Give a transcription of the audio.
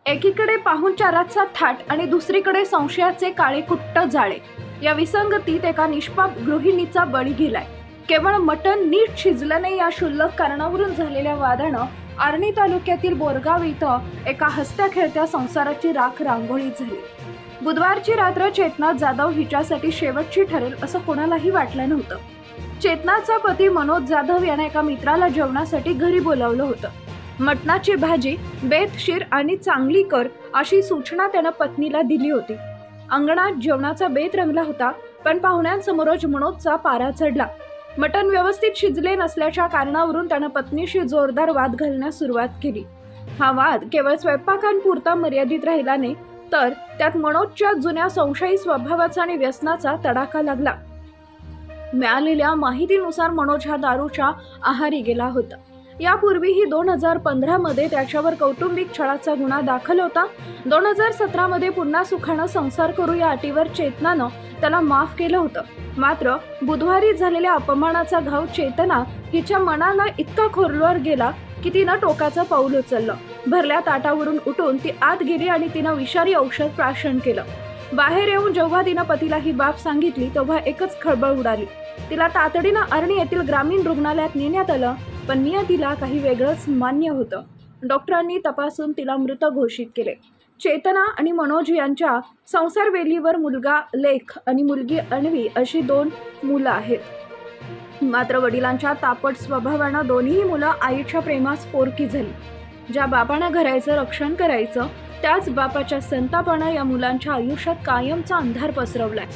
एकीकडे पाहुणचाराचा थाट आणि दुसरीकडे संशयाचे काळे कुट्ट जाळे. या विसंगतीत एका निष्पाप गृहिणीचा बळी गेलाय. केवळ मटण नीट शिजलं नाही या क्षुल्लक कारणावरून झालेल्या वादानं आर्णी तालुक्यातील बोरगाव इथं एका हसत्या खेळत्या संसाराची राख रांगोळी झाली. बुधवारची रात्र चेतना जाधव हिच्यासाठी शेवटची ठरेल असं कोणालाही वाटलं नव्हतं. चेतनाचा पती मनोज जाधव याने एका मित्राला जेवणासाठी घरी बोलावलं होतं. मटणाची भाजी बेतशीर आणि चांगली कर अशी सूचना त्यानं पत्नीला दिली होती. अंगणात जेवणाचा बेत रंगला होता, पण पाहुण्यांसमोरच मनोजचा पारा चढला. मटण व्यवस्थित शिजले नसल्याच्या कारणावरून त्यानं पत्नीशी जोरदार वाद घालण्यास सुरुवात केली. हा वाद केवळ स्वयंपाकांपुरता मर्यादित राहिला नाही, तर त्यात मनोजच्या जुन्या संशयी स्वभावाचा आणि व्यसनाचा तडाखा लागला. मिळालेल्या माहितीनुसार मनोज हा दारूच्या आहारी गेला होता. यापूर्वीही 2015 मध्ये त्याच्यावर कौटुंबिक छळाचा गुन्हा दाखल होता. 2017 मध्ये पुन्हा सुखानं संसार करू या अटीवर चेतनानं त्याला माफ केलं होतं. मात्र बुधवारी झालेल्या अपमानाचा घाव चेतना हिच्या मनाला इतका खोलवर गेला की तिनं टोकाचं पाऊल उचललं. भरल्या ताटावरून उठून ती आत गेली आणि तिनं विषारी औषध प्राशन केलं. बाहेर येऊन जेव्हा तिनं पतीला ही बाब सांगितली तेव्हा एकच खळबळ उडाली. तिला तातडीनं आर्णी येथील ग्रामीण रुग्णालयात नेण्यात आलं, पण नियतीला काही वेगळंच मान्य होतं. डॉक्टरांनी तपासून तिला मृत घोषित केले. चेतना आणि मनोज यांच्या संसारवेलीवर मुलगा लेख आणि मुलगी अन्वी अशी 2 मुलं आहेत. मात्र वडिलांच्या तापट स्वभावानं दोन्ही मुलं आईच्या प्रेमास पोरकी झाली. ज्या बापानं घराचं रक्षण करायचं त्याच बापाच्या संतापानं या मुलांच्या आयुष्यात कायमचा अंधार पसरवलाय.